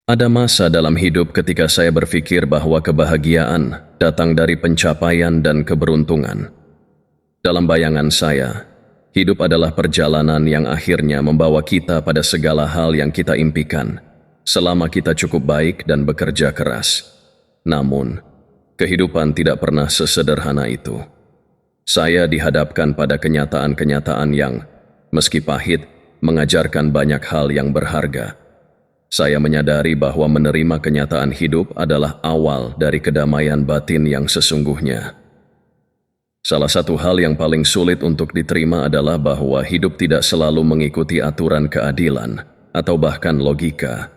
Ada masa dalam hidup ketika saya berpikir bahwa kebahagiaan datang dari pencapaian dan keberuntungan. Dalam bayangan saya, hidup adalah perjalanan yang akhirnya membawa kita pada segala hal yang kita impikan, selama kita cukup baik dan bekerja keras. Namun, kehidupan tidak pernah sesederhana itu. Saya dihadapkan pada kenyataan-kenyataan yang, meski pahit, mengajarkan banyak hal yang berharga. Saya menyadari bahwa menerima kenyataan hidup adalah awal dari kedamaian batin yang sesungguhnya. Salah satu hal yang paling sulit untuk diterima adalah bahwa hidup tidak selalu mengikuti aturan keadilan atau bahkan logika.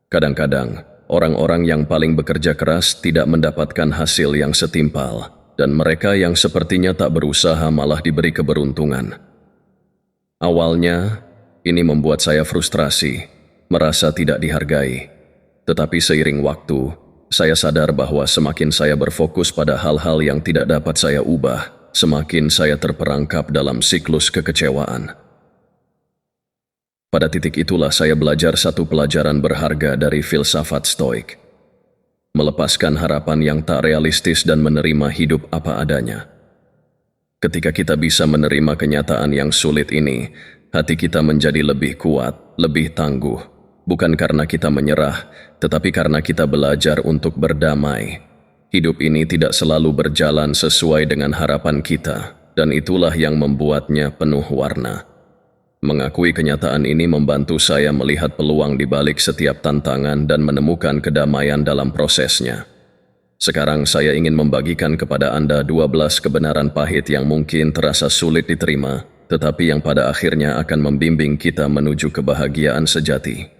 Kadang-kadang, orang-orang yang paling bekerja keras tidak mendapatkan hasil yang setimpal, dan mereka yang sepertinya tak berusaha malah diberi keberuntungan. Awalnya, ini membuat saya frustrasi, merasa tidak dihargai. Tetapi seiring waktu, saya sadar bahwa semakin saya berfokus pada hal-hal yang tidak dapat saya ubah, semakin saya terperangkap dalam siklus kekecewaan. Pada titik itulah saya belajar satu pelajaran berharga dari filsafat Stoik. Melepaskan harapan yang tak realistis dan menerima hidup apa adanya. Ketika kita bisa menerima kenyataan yang sulit ini, hati kita menjadi lebih kuat, lebih tangguh. Bukan karena kita menyerah, tetapi karena kita belajar untuk berdamai. Hidup ini tidak selalu berjalan sesuai dengan harapan kita, dan itulah yang membuatnya penuh warna. Mengakui kenyataan ini membantu saya melihat peluang di balik setiap tantangan dan menemukan kedamaian dalam prosesnya. Sekarang saya ingin membagikan kepada Anda 12 kebenaran pahit yang mungkin terasa sulit diterima, tetapi yang pada akhirnya akan membimbing kita menuju kebahagiaan sejati.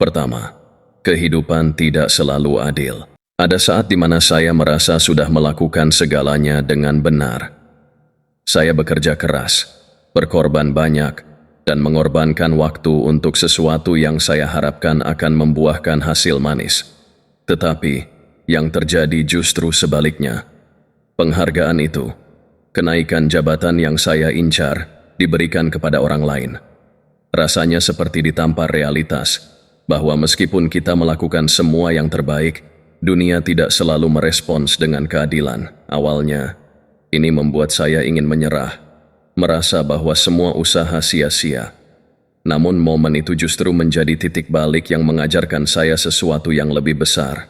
Pertama, kehidupan tidak selalu adil. Ada saat di mana saya merasa sudah melakukan segalanya dengan benar. Saya bekerja keras, berkorban banyak, dan mengorbankan waktu untuk sesuatu yang saya harapkan akan membuahkan hasil manis. Tetapi, yang terjadi justru sebaliknya. Penghargaan itu, kenaikan jabatan yang saya incar, diberikan kepada orang lain. Rasanya seperti ditampar realitas, bahwa meskipun kita melakukan semua yang terbaik, dunia tidak selalu merespons dengan keadilan. Awalnya, ini membuat saya ingin menyerah, merasa bahwa semua usaha sia-sia. Namun momen itu justru menjadi titik balik yang mengajarkan saya sesuatu yang lebih besar.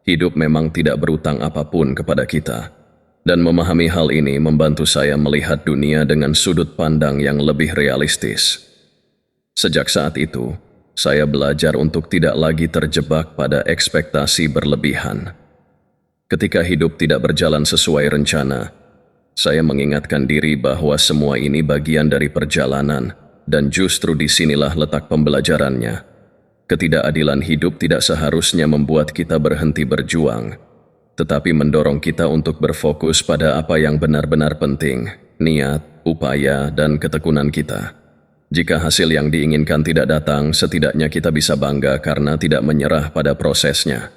Hidup memang tidak berutang apapun kepada kita, dan memahami hal ini membantu saya melihat dunia dengan sudut pandang yang lebih realistis. Sejak saat itu, saya belajar untuk tidak lagi terjebak pada ekspektasi berlebihan. Ketika hidup tidak berjalan sesuai rencana, saya mengingatkan diri bahwa semua ini bagian dari perjalanan, dan justru disinilah letak pembelajarannya. Ketidakadilan hidup tidak seharusnya membuat kita berhenti berjuang, tetapi mendorong kita untuk berfokus pada apa yang benar-benar penting, niat, upaya, dan ketekunan kita. Jika hasil yang diinginkan tidak datang, setidaknya kita bisa bangga karena tidak menyerah pada prosesnya.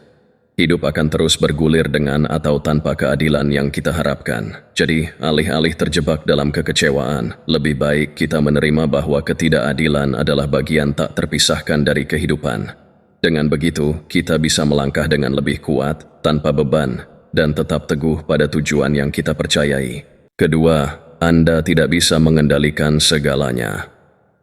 Hidup akan terus bergulir dengan atau tanpa keadilan yang kita harapkan. Jadi, alih-alih terjebak dalam kekecewaan, lebih baik kita menerima bahwa ketidakadilan adalah bagian tak terpisahkan dari kehidupan. Dengan begitu, kita bisa melangkah dengan lebih kuat, tanpa beban, dan tetap teguh pada tujuan yang kita percayai. Kedua, Anda tidak bisa mengendalikan segalanya.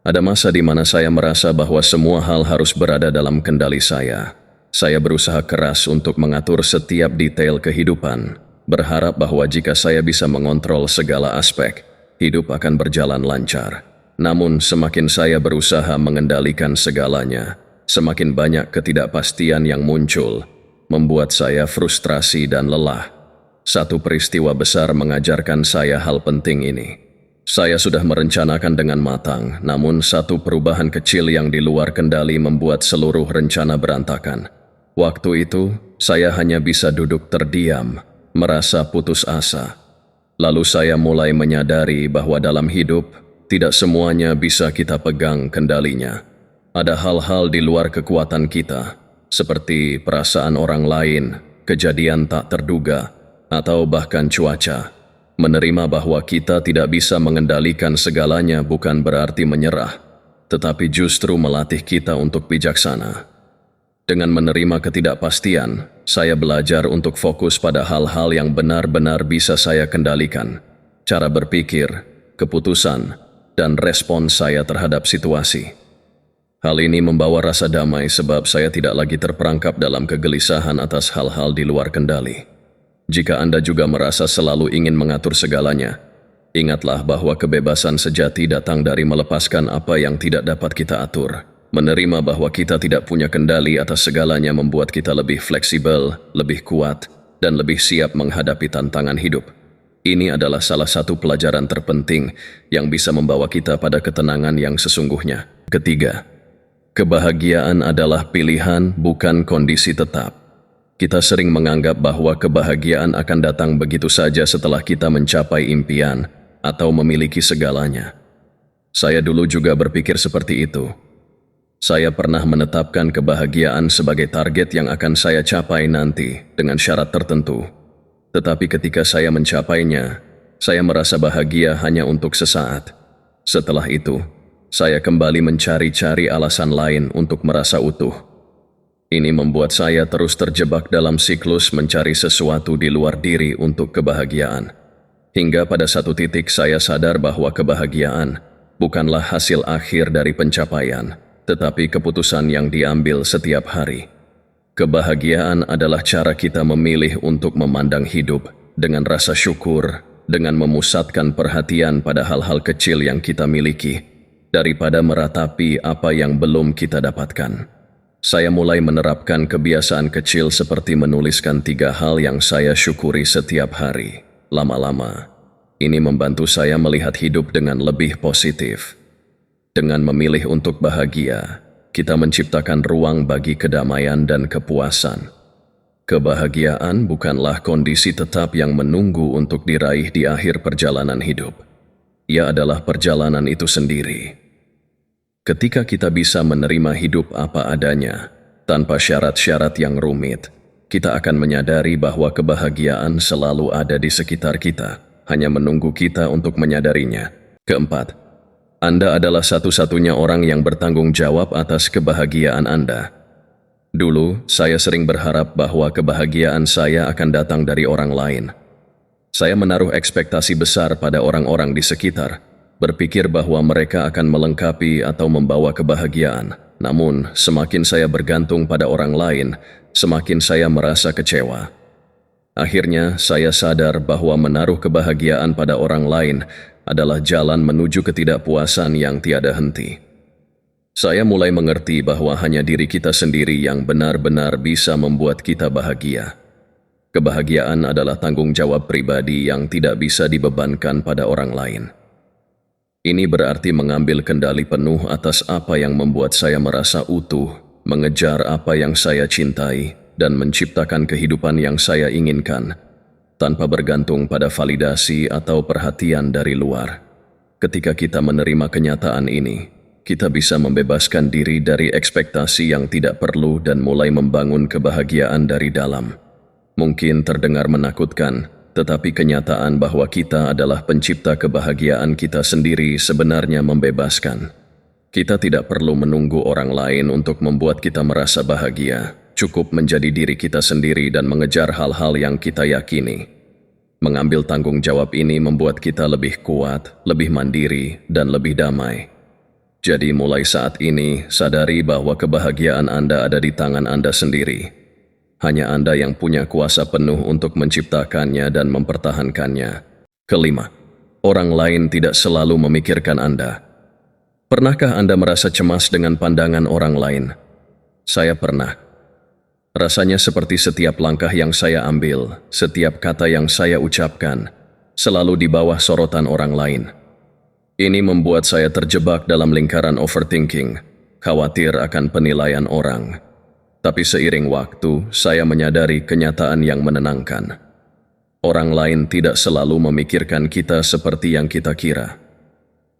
Ada masa di mana saya merasa bahwa semua hal harus berada dalam kendali saya. Saya berusaha keras untuk mengatur setiap detail kehidupan, berharap bahwa jika saya bisa mengontrol segala aspek, hidup akan berjalan lancar. Namun semakin saya berusaha mengendalikan segalanya, semakin banyak ketidakpastian yang muncul, membuat saya frustrasi dan lelah. Satu peristiwa besar mengajarkan saya hal penting ini. Saya sudah merencanakan dengan matang, namun satu perubahan kecil yang di luar kendali membuat seluruh rencana berantakan. Waktu itu, saya hanya bisa duduk terdiam, merasa putus asa. Lalu saya mulai menyadari bahwa dalam hidup, tidak semuanya bisa kita pegang kendalinya. Ada hal-hal di luar kekuatan kita, seperti perasaan orang lain, kejadian tak terduga, atau bahkan cuaca. Menerima bahwa kita tidak bisa mengendalikan segalanya bukan berarti menyerah, tetapi justru melatih kita untuk bijaksana. Dengan menerima ketidakpastian, saya belajar untuk fokus pada hal-hal yang benar-benar bisa saya kendalikan, cara berpikir, keputusan, dan respons saya terhadap situasi. Hal ini membawa rasa damai sebab saya tidak lagi terperangkap dalam kegelisahan atas hal-hal di luar kendali. Jika Anda juga merasa selalu ingin mengatur segalanya, ingatlah bahwa kebebasan sejati datang dari melepaskan apa yang tidak dapat kita atur. Menerima bahwa kita tidak punya kendali atas segalanya membuat kita lebih fleksibel, lebih kuat, dan lebih siap menghadapi tantangan hidup. Ini adalah salah satu pelajaran terpenting yang bisa membawa kita pada ketenangan yang sesungguhnya. Ketiga, kebahagiaan adalah pilihan, bukan kondisi tetap. Kita sering menganggap bahwa kebahagiaan akan datang begitu saja setelah kita mencapai impian atau memiliki segalanya. Saya dulu juga berpikir seperti itu. Saya pernah menetapkan kebahagiaan sebagai target yang akan saya capai nanti dengan syarat tertentu. Tetapi ketika saya mencapainya, saya merasa bahagia hanya untuk sesaat. Setelah itu, saya kembali mencari-cari alasan lain untuk merasa utuh. Ini membuat saya terus terjebak dalam siklus mencari sesuatu di luar diri untuk kebahagiaan. Hingga pada satu titik saya sadar bahwa kebahagiaan bukanlah hasil akhir dari pencapaian, tetapi keputusan yang diambil setiap hari. Kebahagiaan adalah cara kita memilih untuk memandang hidup dengan rasa syukur, dengan memusatkan perhatian pada hal-hal kecil yang kita miliki, daripada meratapi apa yang belum kita dapatkan. Saya mulai menerapkan kebiasaan kecil seperti menuliskan 3 hal yang saya syukuri setiap hari. Lama-lama, ini membantu saya melihat hidup dengan lebih positif. Dengan memilih untuk bahagia, kita menciptakan ruang bagi kedamaian dan kepuasan. Kebahagiaan bukanlah kondisi tetap yang menunggu untuk diraih di akhir perjalanan hidup. Ia adalah perjalanan itu sendiri. Ketika kita bisa menerima hidup apa adanya, tanpa syarat-syarat yang rumit, kita akan menyadari bahwa kebahagiaan selalu ada di sekitar kita, hanya menunggu kita untuk menyadarinya. Keempat, Anda adalah satu-satunya orang yang bertanggung jawab atas kebahagiaan Anda. Dulu, saya sering berharap bahwa kebahagiaan saya akan datang dari orang lain. Saya menaruh ekspektasi besar pada orang-orang di sekitar, berpikir bahwa mereka akan melengkapi atau membawa kebahagiaan. Namun, semakin saya bergantung pada orang lain, semakin saya merasa kecewa. Akhirnya, saya sadar bahwa menaruh kebahagiaan pada orang lain adalah jalan menuju ketidakpuasan yang tiada henti. Saya mulai mengerti bahwa hanya diri kita sendiri yang benar-benar bisa membuat kita bahagia. Kebahagiaan adalah tanggung jawab pribadi yang tidak bisa dibebankan pada orang lain. Ini berarti mengambil kendali penuh atas apa yang membuat saya merasa utuh, mengejar apa yang saya cintai, dan menciptakan kehidupan yang saya inginkan, tanpa bergantung pada validasi atau perhatian dari luar. Ketika kita menerima kenyataan ini, kita bisa membebaskan diri dari ekspektasi yang tidak perlu dan mulai membangun kebahagiaan dari dalam. Mungkin terdengar menakutkan, tetapi kenyataan bahwa kita adalah pencipta kebahagiaan kita sendiri sebenarnya membebaskan. Kita tidak perlu menunggu orang lain untuk membuat kita merasa bahagia. Cukup menjadi diri kita sendiri dan mengejar hal-hal yang kita yakini. Mengambil tanggung jawab ini membuat kita lebih kuat, lebih mandiri, dan lebih damai. Jadi mulai saat ini, sadari bahwa kebahagiaan Anda ada di tangan Anda sendiri. Hanya Anda yang punya kuasa penuh untuk menciptakannya dan mempertahankannya. Kelima, orang lain tidak selalu memikirkan Anda. Pernahkah Anda merasa cemas dengan pandangan orang lain? Saya pernah. Rasanya seperti setiap langkah yang saya ambil, setiap kata yang saya ucapkan, selalu di bawah sorotan orang lain. Ini membuat saya terjebak dalam lingkaran overthinking, khawatir akan penilaian orang. Tapi seiring waktu, saya menyadari kenyataan yang menenangkan. Orang lain tidak selalu memikirkan kita seperti yang kita kira.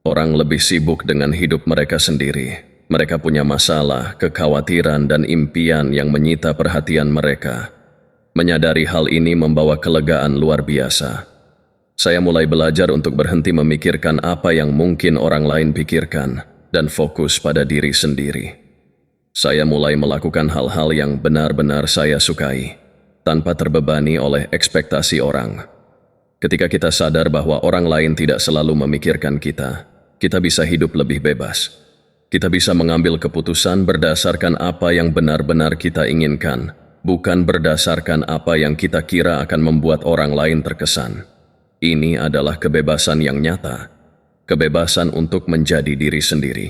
Orang lebih sibuk dengan hidup mereka sendiri. Mereka punya masalah, kekhawatiran, dan impian yang menyita perhatian mereka. Menyadari hal ini membawa kelegaan luar biasa. Saya mulai belajar untuk berhenti memikirkan apa yang mungkin orang lain pikirkan dan fokus pada diri sendiri. Saya mulai melakukan hal-hal yang benar-benar saya sukai, tanpa terbebani oleh ekspektasi orang. Ketika kita sadar bahwa orang lain tidak selalu memikirkan kita bisa hidup lebih bebas. Kita bisa mengambil keputusan berdasarkan apa yang benar-benar kita inginkan, bukan berdasarkan apa yang kita kira akan membuat orang lain terkesan. Ini adalah kebebasan yang nyata, kebebasan untuk menjadi diri sendiri.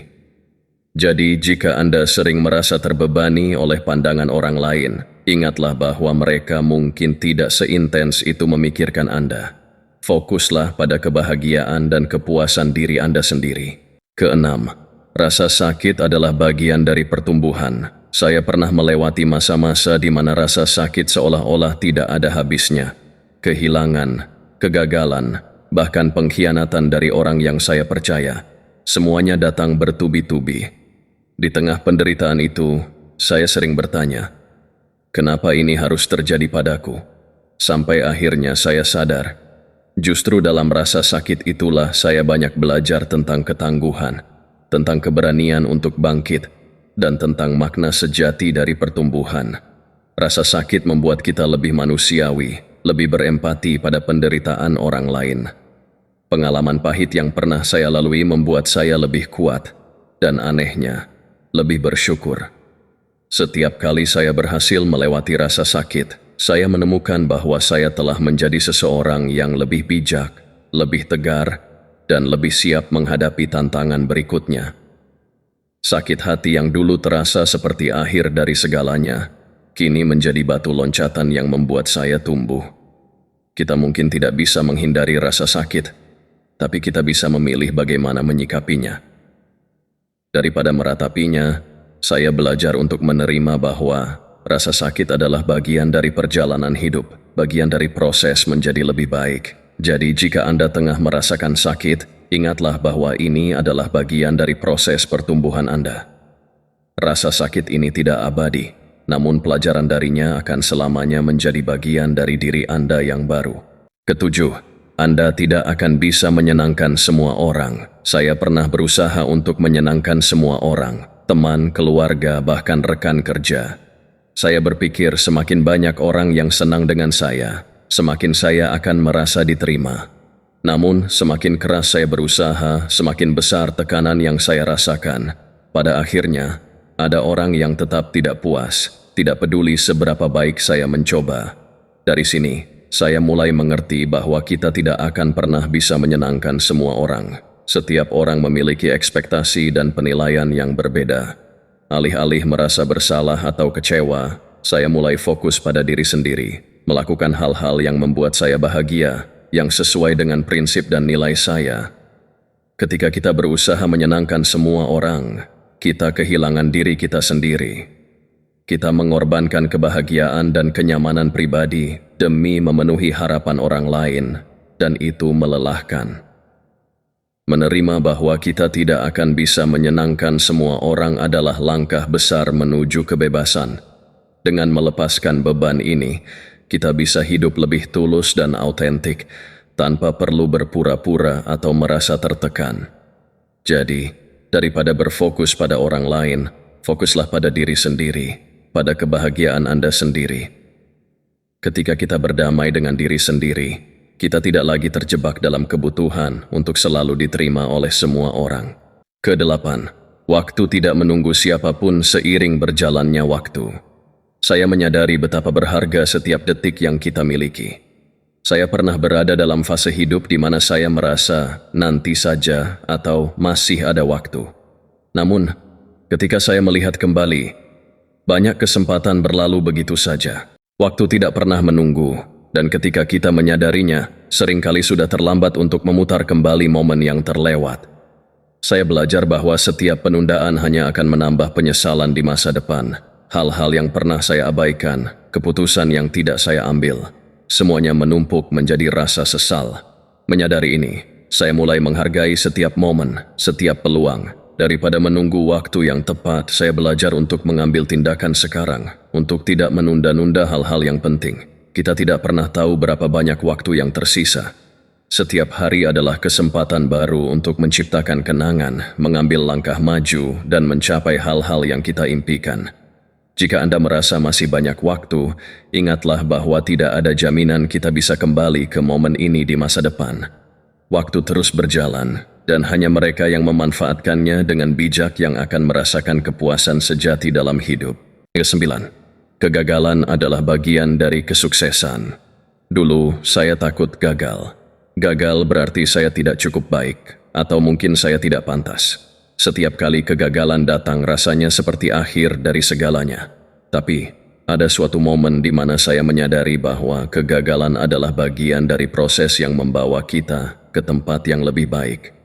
Jadi, jika Anda sering merasa terbebani oleh pandangan orang lain, ingatlah bahwa mereka mungkin tidak seintens itu memikirkan Anda. Fokuslah pada kebahagiaan dan kepuasan diri Anda sendiri. Keenam, rasa sakit adalah bagian dari pertumbuhan. Saya pernah melewati masa-masa di mana rasa sakit seolah-olah tidak ada habisnya. Kehilangan, kegagalan, bahkan pengkhianatan dari orang yang saya percaya. Semuanya datang bertubi-tubi. Di tengah penderitaan itu, saya sering bertanya, kenapa ini harus terjadi padaku? Sampai akhirnya saya sadar, justru dalam rasa sakit itulah saya banyak belajar tentang ketangguhan, tentang keberanian untuk bangkit, dan tentang makna sejati dari pertumbuhan. Rasa sakit membuat kita lebih manusiawi, lebih berempati pada penderitaan orang lain. Pengalaman pahit yang pernah saya lalui membuat saya lebih kuat, dan anehnya, lebih bersyukur. Setiap kali saya berhasil melewati rasa sakit, saya menemukan bahwa saya telah menjadi seseorang yang lebih bijak, lebih tegar, dan lebih siap menghadapi tantangan berikutnya. Sakit hati yang dulu terasa seperti akhir dari segalanya, kini menjadi batu loncatan yang membuat saya tumbuh. Kita mungkin tidak bisa menghindari rasa sakit, tapi kita bisa memilih bagaimana menyikapinya. Daripada meratapinya, saya belajar untuk menerima bahwa rasa sakit adalah bagian dari perjalanan hidup, bagian dari proses menjadi lebih baik. Jadi jika Anda tengah merasakan sakit, ingatlah bahwa ini adalah bagian dari proses pertumbuhan Anda. Rasa sakit ini tidak abadi, namun pelajaran darinya akan selamanya menjadi bagian dari diri Anda yang baru. Ketujuh, Anda tidak akan bisa menyenangkan semua orang. Saya pernah berusaha untuk menyenangkan semua orang, teman, keluarga, bahkan rekan kerja. Saya berpikir semakin banyak orang yang senang dengan saya, semakin saya akan merasa diterima. Namun, semakin keras saya berusaha, semakin besar tekanan yang saya rasakan. Pada akhirnya, ada orang yang tetap tidak puas, tidak peduli seberapa baik saya mencoba. Dari sini, saya mulai mengerti bahwa kita tidak akan pernah bisa menyenangkan semua orang. Setiap orang memiliki ekspektasi dan penilaian yang berbeda. Alih-alih merasa bersalah atau kecewa, saya mulai fokus pada diri sendiri, melakukan hal-hal yang membuat saya bahagia, yang sesuai dengan prinsip dan nilai saya. Ketika kita berusaha menyenangkan semua orang, kita kehilangan diri kita sendiri. Kita mengorbankan kebahagiaan dan kenyamanan pribadi demi memenuhi harapan orang lain, dan itu melelahkan. Menerima bahwa kita tidak akan bisa menyenangkan semua orang adalah langkah besar menuju kebebasan. Dengan melepaskan beban ini, kita bisa hidup lebih tulus dan autentik, tanpa perlu berpura-pura atau merasa tertekan. Jadi, daripada berfokus pada orang lain, fokuslah pada diri sendiri, pada kebahagiaan Anda sendiri. Ketika kita berdamai dengan diri sendiri, kita tidak lagi terjebak dalam kebutuhan untuk selalu diterima oleh semua orang. Kedelapan, waktu tidak menunggu siapapun seiring berjalannya waktu. Saya menyadari betapa berharga setiap detik yang kita miliki. Saya pernah berada dalam fase hidup di mana saya merasa nanti saja atau masih ada waktu. Namun, ketika saya melihat kembali, banyak kesempatan berlalu begitu saja. Waktu tidak pernah menunggu, dan ketika kita menyadarinya, seringkali sudah terlambat untuk memutar kembali momen yang terlewat. Saya belajar bahwa setiap penundaan hanya akan menambah penyesalan di masa depan. Hal-hal yang pernah saya abaikan, keputusan yang tidak saya ambil, semuanya menumpuk menjadi rasa sesal. Menyadari ini, saya mulai menghargai setiap momen, setiap peluang. Daripada menunggu waktu yang tepat, saya belajar untuk mengambil tindakan sekarang, untuk tidak menunda-nunda hal-hal yang penting. Kita tidak pernah tahu berapa banyak waktu yang tersisa. Setiap hari adalah kesempatan baru untuk menciptakan kenangan, mengambil langkah maju, dan mencapai hal-hal yang kita impikan. Jika Anda merasa masih banyak waktu, ingatlah bahwa tidak ada jaminan kita bisa kembali ke momen ini di masa depan. Waktu terus berjalan, dan hanya mereka yang memanfaatkannya dengan bijak yang akan merasakan kepuasan sejati dalam hidup. Ke-9. Kegagalan adalah bagian dari kesuksesan. Dulu, saya takut gagal. Gagal berarti saya tidak cukup baik, atau mungkin saya tidak pantas. Setiap kali kegagalan datang rasanya seperti akhir dari segalanya. Tapi, ada suatu momen di mana saya menyadari bahwa kegagalan adalah bagian dari proses yang membawa kita ke tempat yang lebih baik.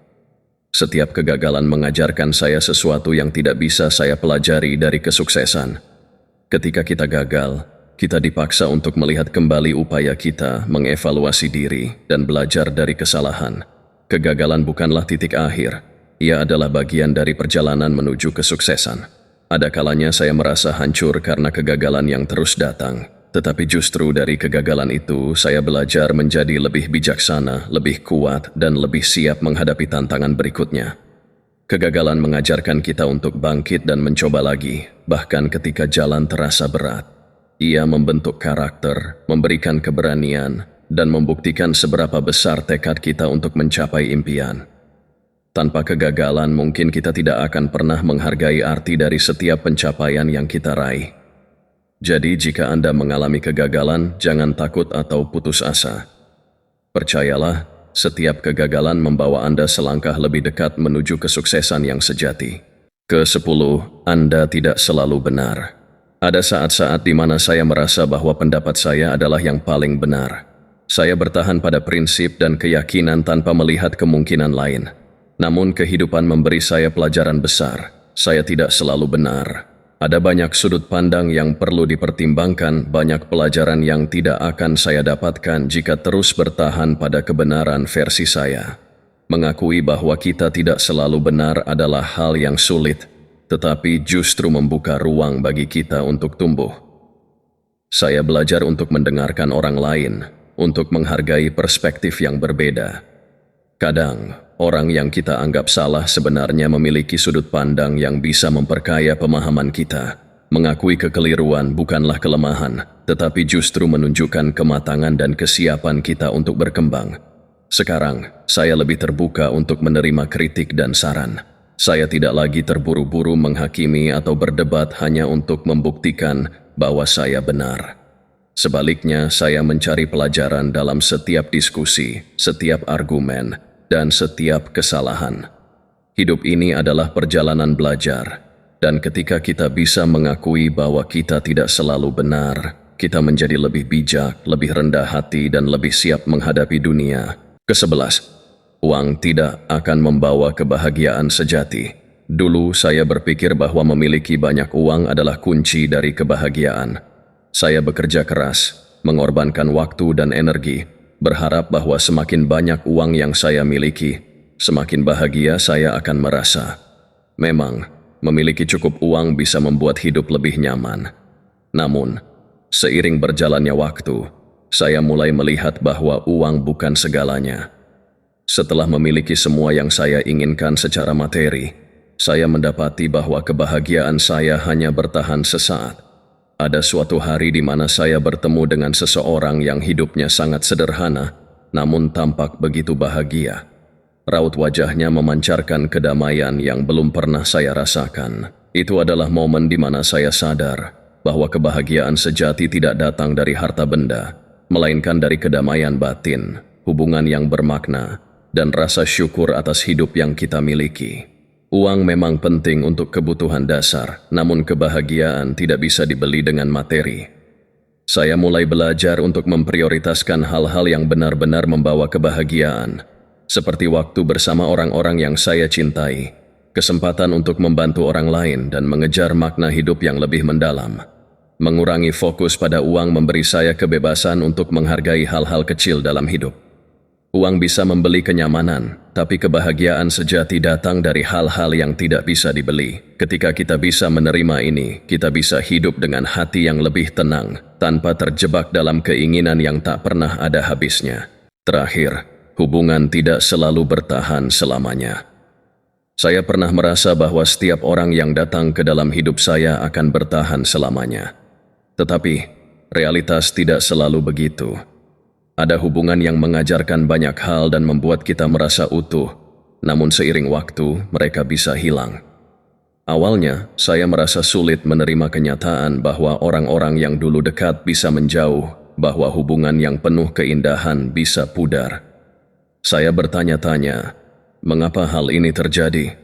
Setiap kegagalan mengajarkan saya sesuatu yang tidak bisa saya pelajari dari kesuksesan. Ketika kita gagal, kita dipaksa untuk melihat kembali upaya kita, mengevaluasi diri, dan belajar dari kesalahan. Kegagalan bukanlah titik akhir, ia adalah bagian dari perjalanan menuju kesuksesan. Ada kalanya saya merasa hancur karena kegagalan yang terus datang. Tetapi justru dari kegagalan itu, saya belajar menjadi lebih bijaksana, lebih kuat, dan lebih siap menghadapi tantangan berikutnya. Kegagalan mengajarkan kita untuk bangkit dan mencoba lagi, bahkan ketika jalan terasa berat. Ia membentuk karakter, memberikan keberanian, dan membuktikan seberapa besar tekad kita untuk mencapai impian. Tanpa kegagalan, mungkin kita tidak akan pernah menghargai arti dari setiap pencapaian yang kita raih. Jadi, jika Anda mengalami kegagalan, jangan takut atau putus asa. Percayalah, setiap kegagalan membawa Anda selangkah lebih dekat menuju kesuksesan yang sejati. Ke-10, Anda tidak selalu benar. Ada saat-saat di mana saya merasa bahwa pendapat saya adalah yang paling benar. Saya bertahan pada prinsip dan keyakinan tanpa melihat kemungkinan lain. Namun kehidupan memberi saya pelajaran besar. Saya tidak selalu benar. Ada banyak sudut pandang yang perlu dipertimbangkan, banyak pelajaran yang tidak akan saya dapatkan jika terus bertahan pada kebenaran versi saya. Mengakui bahwa kita tidak selalu benar adalah hal yang sulit, tetapi justru membuka ruang bagi kita untuk tumbuh. Saya belajar untuk mendengarkan orang lain, untuk menghargai perspektif yang berbeda. Kadang, orang yang kita anggap salah sebenarnya memiliki sudut pandang yang bisa memperkaya pemahaman kita. Mengakui kekeliruan bukanlah kelemahan, tetapi justru menunjukkan kematangan dan kesiapan kita untuk berkembang. Sekarang, saya lebih terbuka untuk menerima kritik dan saran. Saya tidak lagi terburu-buru menghakimi atau berdebat hanya untuk membuktikan bahwa saya benar. Sebaliknya, saya mencari pelajaran dalam setiap diskusi, setiap argumen, dan setiap kesalahan. Hidup ini adalah perjalanan belajar, dan ketika kita bisa mengakui bahwa kita tidak selalu benar, kita menjadi lebih bijak, lebih rendah hati, dan lebih siap menghadapi dunia. Ke-11, uang tidak akan membawa kebahagiaan sejati. Dulu saya berpikir bahwa memiliki banyak uang adalah kunci dari kebahagiaan. Saya bekerja keras, mengorbankan waktu dan energi, berharap bahwa semakin banyak uang yang saya miliki, semakin bahagia saya akan merasa. Memang, memiliki cukup uang bisa membuat hidup lebih nyaman. Namun, seiring berjalannya waktu, saya mulai melihat bahwa uang bukan segalanya. Setelah memiliki semua yang saya inginkan secara materi, saya mendapati bahwa kebahagiaan saya hanya bertahan sesaat. Ada suatu hari di mana saya bertemu dengan seseorang yang hidupnya sangat sederhana, namun tampak begitu bahagia. Raut wajahnya memancarkan kedamaian yang belum pernah saya rasakan. Itu adalah momen di mana saya sadar bahwa kebahagiaan sejati tidak datang dari harta benda, melainkan dari kedamaian batin, hubungan yang bermakna, dan rasa syukur atas hidup yang kita miliki. Uang memang penting untuk kebutuhan dasar, namun kebahagiaan tidak bisa dibeli dengan materi. Saya mulai belajar untuk memprioritaskan hal-hal yang benar-benar membawa kebahagiaan, seperti waktu bersama orang-orang yang saya cintai, kesempatan untuk membantu orang lain dan mengejar makna hidup yang lebih mendalam. Mengurangi fokus pada uang memberi saya kebebasan untuk menghargai hal-hal kecil dalam hidup. Uang bisa membeli kenyamanan, tapi kebahagiaan sejati datang dari hal-hal yang tidak bisa dibeli. Ketika kita bisa menerima ini, kita bisa hidup dengan hati yang lebih tenang, tanpa terjebak dalam keinginan yang tak pernah ada habisnya. Terakhir, hubungan tidak selalu bertahan selamanya. Saya pernah merasa bahwa setiap orang yang datang ke dalam hidup saya akan bertahan selamanya. Tetapi, realitas tidak selalu begitu. Ada hubungan yang mengajarkan banyak hal dan membuat kita merasa utuh, namun seiring waktu mereka bisa hilang. Awalnya, saya merasa sulit menerima kenyataan bahwa orang-orang yang dulu dekat bisa menjauh, bahwa hubungan yang penuh keindahan bisa pudar. Saya bertanya-tanya, mengapa hal ini terjadi?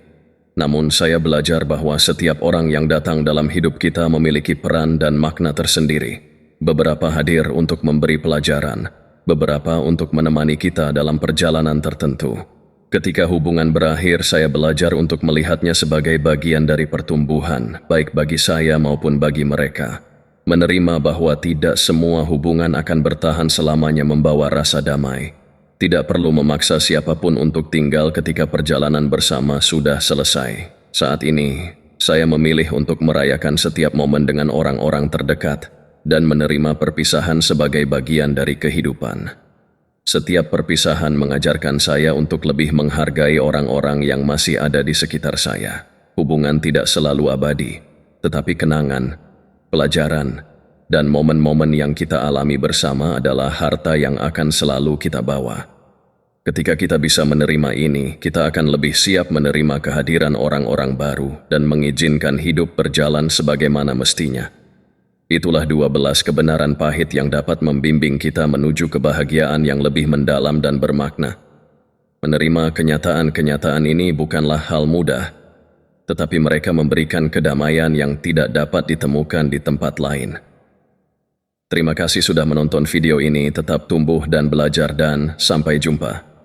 Namun saya belajar bahwa setiap orang yang datang dalam hidup kita memiliki peran dan makna tersendiri. Beberapa hadir untuk memberi pelajaran, beberapa untuk menemani kita dalam perjalanan tertentu. Ketika hubungan berakhir, saya belajar untuk melihatnya sebagai bagian dari pertumbuhan, baik bagi saya maupun bagi mereka. Menerima bahwa tidak semua hubungan akan bertahan selamanya membawa rasa damai. Tidak perlu memaksa siapapun untuk tinggal ketika perjalanan bersama sudah selesai. Saat ini, saya memilih untuk merayakan setiap momen dengan orang-orang terdekat dan menerima perpisahan sebagai bagian dari kehidupan. Setiap perpisahan mengajarkan saya untuk lebih menghargai orang-orang yang masih ada di sekitar saya. Hubungan tidak selalu abadi, tetapi kenangan, pelajaran, dan momen-momen yang kita alami bersama adalah harta yang akan selalu kita bawa. Ketika kita bisa menerima ini, kita akan lebih siap menerima kehadiran orang-orang baru dan mengizinkan hidup berjalan sebagaimana mestinya. Itulah 12 kebenaran pahit yang dapat membimbing kita menuju kebahagiaan yang lebih mendalam dan bermakna. Menerima kenyataan-kenyataan ini bukanlah hal mudah, tetapi mereka memberikan kedamaian yang tidak dapat ditemukan di tempat lain. Terima kasih sudah menonton video ini, tetap tumbuh dan belajar dan sampai jumpa.